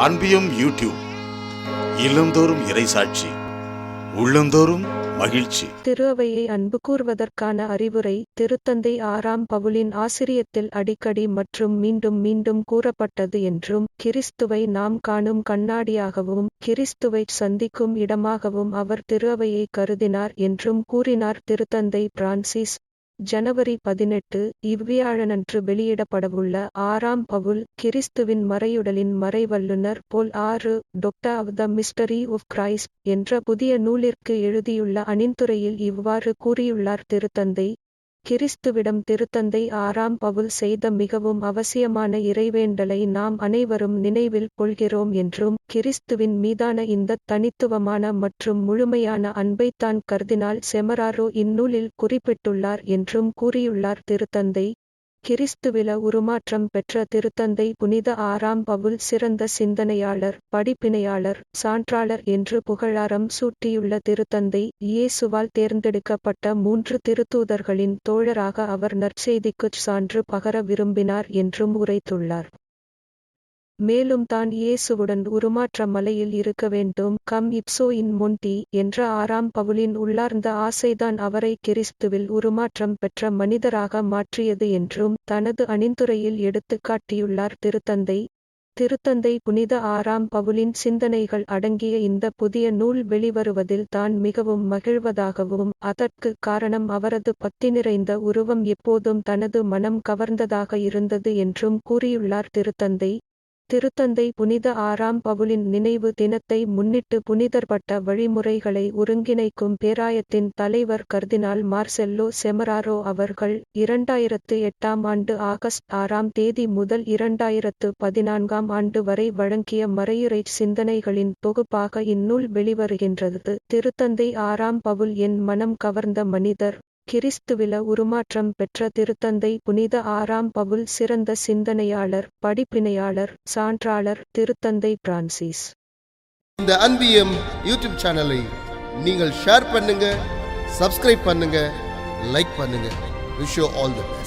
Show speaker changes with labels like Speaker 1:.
Speaker 1: அன்பியும் YouTube இல்லந்தோறும் இறைசாட்சி உள்ளந்தோறும் மகிழ்ச்சி.
Speaker 2: திருஅவையை அன்பு கூர்வதற்கான அறிவுரை. திருத்தந்தை ஆறாம் பவுலின் ஆசிரியத்தில் அடிக்கடி மற்றும் மீண்டும் மீண்டும் கூறப்பட்டது என்றும், கிறிஸ்துவை நாம் காணும் கண்ணாடியாகவும் கிறிஸ்துவைச் சந்திக்கும் இடமாகவும் அவர் திருஅவையை கருதினார் என்றும் கூறினார். திருத்தந்தை பிரான்சிஸ் ஜனவரி 18 இவ்வியாழனன்று வெளியிடப்படவுள்ள ஆறாம் பவுல் கிறிஸ்துவின் மறையுடலின் மறைவல்லுனர் போல் 6 doctor of the mystery of Christ என்ற புதிய நூலிற்கு எழுதியுள்ள அணிந்துரையில் இவ்வாறு கூறியுள்ளார். திருத்தந்தை கிறிஸ்துவிடம் திருத்தந்தை ஆறாம் பவுல் செய்த மிகவும் அவசியமான இறைவேண்டலை நாம் அனைவரும் நினைவில் கொள்கிறோம் என்றும், கிறிஸ்துவின் மீதான இந்த தனித்துவமான மற்றும் முழுமையான அன்பைத்தான் கர்தினால் செமராரோ இந்நூலில் குறிப்பிட்டுள்ளார் என்றும் கூறியுள்ளார். திருத்தந்தை கிறிஸ்துவில உருமாற்றம் பெற்ற திருத்தந்தை புனித ஆறாம் பவுல் சிறந்த சிந்தனையாளர், படிப்பினையாளர், சான்றாளர் என்று புகழாரம் சூட்டியுள்ள திருத்தந்தை, இயேசுவால் தேர்ந்தெடுக்கப்பட்ட 3 திருத்தூதர்களின் தோழராக அவர் நற்செய்திக்குச் சான்று பகர விரும்பினார் என்றும் உரைத்துள்ளார். மேலும் தான் இயேசுவுடன் உருமாற்ற மலையில் இருக்க வேண்டும், கம் இப்சோ இன் மொன்டி என்ற ஆறாம் பவுலின் உள்ளார்ந்த ஆசைதான் அவரை கிறிஸ்துவில் உருமாற்றம் பெற்ற மனிதராக மாற்றியது என்றும் தனது அணிந்துரையில் எடுத்துக்காட்டியுள்ளார். திருத்தந்தை புனித ஆறாம் பவுலின் சிந்தனைகள் அடங்கிய இந்த புதிய நூல் வெளிவருவதில் தான் மிகவும் மகிழ்வதாகவும், அதற்கு காரணம் அவரது பக்தி நிறைந்த உருவம் எப்போதும் தனது மனம் கவர்ந்ததாக இருந்தது என்றும் கூறியுள்ளார். திருத்தந்தை புனித ஆறாம் பவுலின் நினைவு தினத்தை முன்னிட்டு புனிதர்பட்ட வழிமுறைகளை ஒருங்கிணைக்கும் பேராயத்தின் தலைவர் கர்தினால் மார்செல்லோ செமராரோ அவர்கள் 2008ஆம் ஆண்டு ஆகஸ்ட் 6ஆம் தேதி முதல் 2014ஆம் ஆண்டு வரை வழங்கிய மறையுரைச் சிந்தனைகளின் தொகுப்பாக இந்நூல் வெளிவருகின்றது. திருத்தந்தை ஆறாம் பவுல் என் மனம் கவர்ந்த மனிதர், கிறிஸ்துவில உருமாற்றம் பெற்ற திருத்தந்தை புனித ஆறாம் பவுல் சிறந்த சிந்தனையாளர், படிப்பினையாளர், சான்றாளர். திருத்தந்தை பிரான்சிஸ்
Speaker 3: இந்த அன்பியம் யூடியூப் சேனலை நீங்கள் ஷேர் பண்ணுங்க, சப்ஸ்கிரைப் பண்ணுங்க, லைக் பண்ணுங்க. Wish you all the best.